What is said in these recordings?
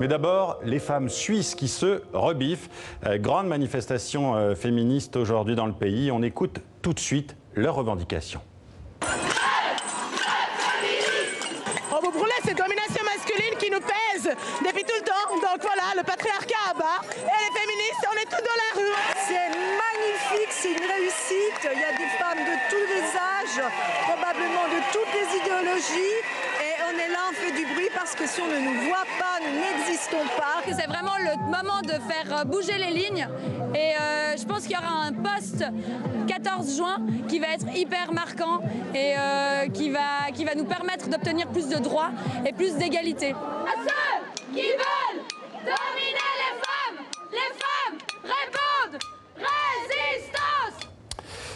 Mais d'abord, les femmes suisses qui se rebiffent. Grande manifestation féministe aujourd'hui dans le pays. On écoute tout de suite leurs revendications. On vous brûlait cette domination masculine qui nous pèse depuis tout le temps. Donc voilà, le patriarcat à bas et les féministes, on est tous dans la rue. C'est magnifique, c'est une réussite. Il y a des femmes de tous les âges, probablement de toutes les idéologies. Et on est là, on fait du bruit parce que si on ne nous voit pas, nous n'existons pas. C'est vraiment le moment de faire bouger les lignes. Et je pense qu'il y aura un post 14 juin qui va être hyper marquant et qui va nous permettre d'obtenir plus de droits et plus d'égalité. À ceux qui veulent dominer les femmes répondent résistance.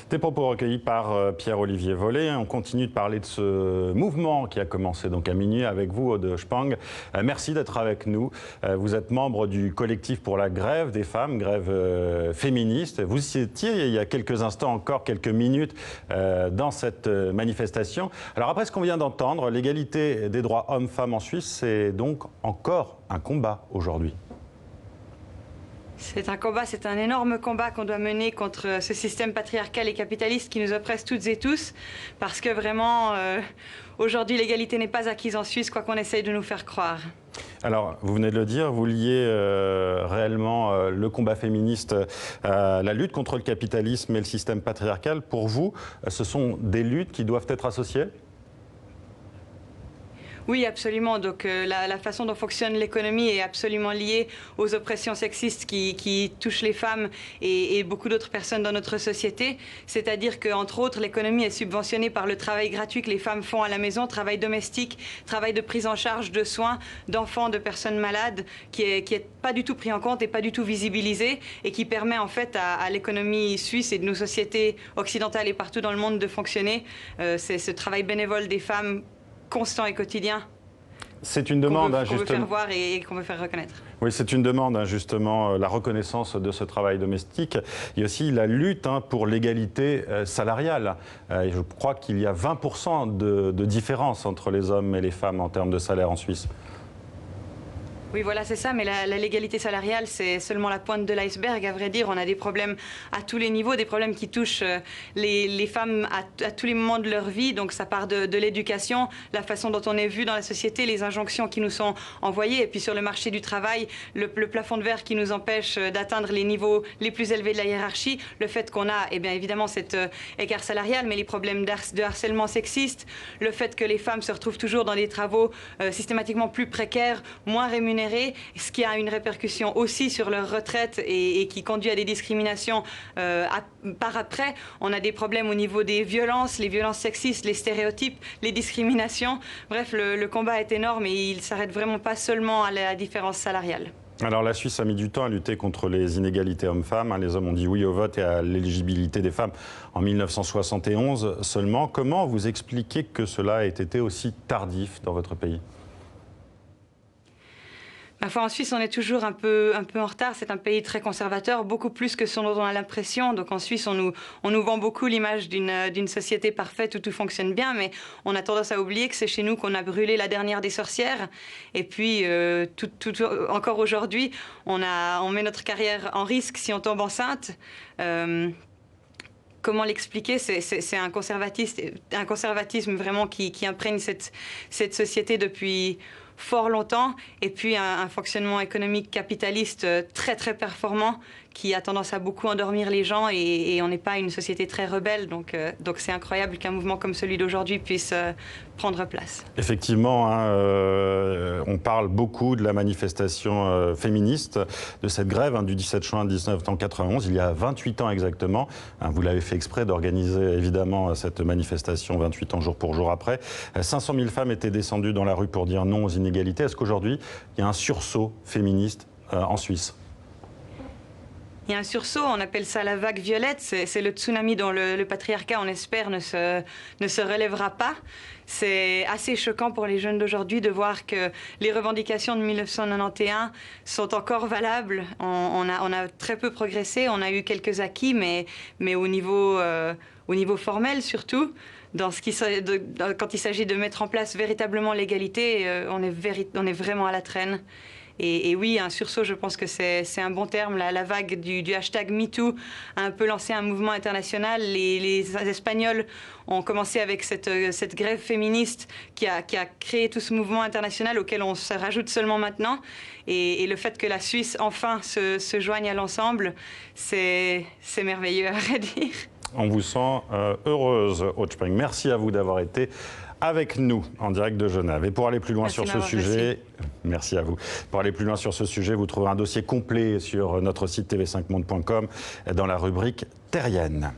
Des propos recueillis par Pierre-Olivier Vollet. On continue de parler de ce mouvement qui a commencé donc à minuit avec vous, Aude Spang. Merci d'être avec nous. Vous êtes membre du collectif pour la grève des femmes, grève féministe. Vous étiez il y a quelques instants, encore quelques minutes, dans cette manifestation. Alors après ce qu'on vient d'entendre, l'égalité des droits hommes-femmes en Suisse, c'est donc encore un combat aujourd'hui. C'est un combat, c'est un énorme combat qu'on doit mener contre ce système patriarcal et capitaliste qui nous oppresse toutes et tous, parce que vraiment, aujourd'hui, l'égalité n'est pas acquise en Suisse, quoi qu'on essaye de nous faire croire. Alors, vous venez de le dire, vous liez réellement le combat féministe à la lutte contre le capitalisme et le système patriarcal. Pour vous, ce sont des luttes qui doivent être associées ? Oui, absolument. Donc la façon dont fonctionne l'économie est absolument liée aux oppressions sexistes qui touchent les femmes et beaucoup d'autres personnes dans notre société. C'est-à-dire qu'entre autres, l'économie est subventionnée par le travail gratuit que les femmes font à la maison, travail domestique, travail de prise en charge de soins d'enfants, de personnes malades, qui est pas du tout pris en compte et pas du tout visibilisé et qui permet en fait à l'économie suisse et de nos sociétés occidentales et partout dans le monde de fonctionner. C'est ce travail bénévole des femmes constant et quotidien. C'est une demande, qu'on veut faire voir et qu'on veut faire reconnaître. Oui, c'est une demande, justement, la reconnaissance de ce travail domestique. Il y a aussi la lutte pour l'égalité salariale. Je crois qu'il y a 20% de différence entre les hommes et les femmes en termes de salaire en Suisse. Oui, voilà, c'est ça, mais la l'égalité salariale, c'est seulement la pointe de l'iceberg, à vrai dire. On a des problèmes à tous les niveaux, des problèmes qui touchent les femmes à tous les moments de leur vie. Donc ça part de l'éducation, la façon dont on est vu dans la société, les injonctions qui nous sont envoyées, et puis sur le marché du travail, le plafond de verre qui nous empêche d'atteindre les niveaux les plus élevés de la hiérarchie, le fait qu'on a, eh bien évidemment, cet écart salarial, mais les problèmes de harcèlement sexiste, le fait que les femmes se retrouvent toujours dans des travaux systématiquement plus précaires, moins rémunérés, ce qui a une répercussion aussi sur leur retraite et qui conduit à des discriminations par après. On a des problèmes au niveau des violences, les violences sexistes, les stéréotypes, les discriminations. Bref, le combat est énorme et il ne s'arrête vraiment pas seulement à la différence salariale. Alors la Suisse a mis du temps à lutter contre les inégalités hommes-femmes. Les hommes ont dit oui au vote et à l'éligibilité des femmes en 1971 seulement. Comment vous expliquez que cela ait été aussi tardif dans votre pays ? Parfois en Suisse, on est toujours un peu en retard. C'est un pays très conservateur, beaucoup plus que ce dont on a l'impression. Donc en Suisse, on nous vend beaucoup l'image d'une société parfaite où tout fonctionne bien, mais on a tendance à oublier que c'est chez nous qu'on a brûlé la dernière des sorcières. Et puis, encore aujourd'hui, on met notre carrière en risque si on tombe enceinte. Comment l'expliquer? C'est un conservatisme vraiment qui imprègne cette société depuis fort longtemps, et puis un fonctionnement économique capitaliste très très performant qui a tendance à beaucoup endormir les gens, et on n'est pas une société très rebelle, donc c'est incroyable qu'un mouvement comme celui d'aujourd'hui puisse prendre place. Effectivement, on parle beaucoup de la manifestation féministe, de cette grève du 17 juin 1991, il y a 28 ans exactement. Vous l'avez fait exprès d'organiser évidemment cette manifestation 28 ans jour pour jour après. 500 000 femmes étaient descendues dans la rue pour dire non aux inégalités. Est-ce qu'aujourd'hui, il y a un sursaut féministe en Suisse ? Il y a un sursaut, on appelle ça la vague violette, c'est le tsunami dont le patriarcat, on espère, ne se relèvera pas. C'est assez choquant pour les jeunes d'aujourd'hui de voir que les revendications de 1991 sont encore valables. On a très peu progressé, on a eu quelques acquis, mais au niveau formel surtout. Quand il s'agit de mettre en place véritablement l'égalité, on est vraiment à la traîne. Et oui, un sursaut, je pense que c'est un bon terme. La vague du hashtag MeToo a un peu lancé un mouvement international. Les Espagnols ont commencé avec cette grève féministe qui a créé tout ce mouvement international auquel on se rajoute seulement maintenant. Et le fait que la Suisse, enfin, se joigne à l'ensemble, c'est merveilleux, à vrai dire. On vous sent heureuse, Aude Spring. Merci à vous d'avoir été avec nous en direct de Genève. Et pour aller plus loin sur ce sujet, merci à vous. Pour aller plus loin sur ce sujet, vous trouverez un dossier complet sur notre site tv5monde.com dans la rubrique Terrienne.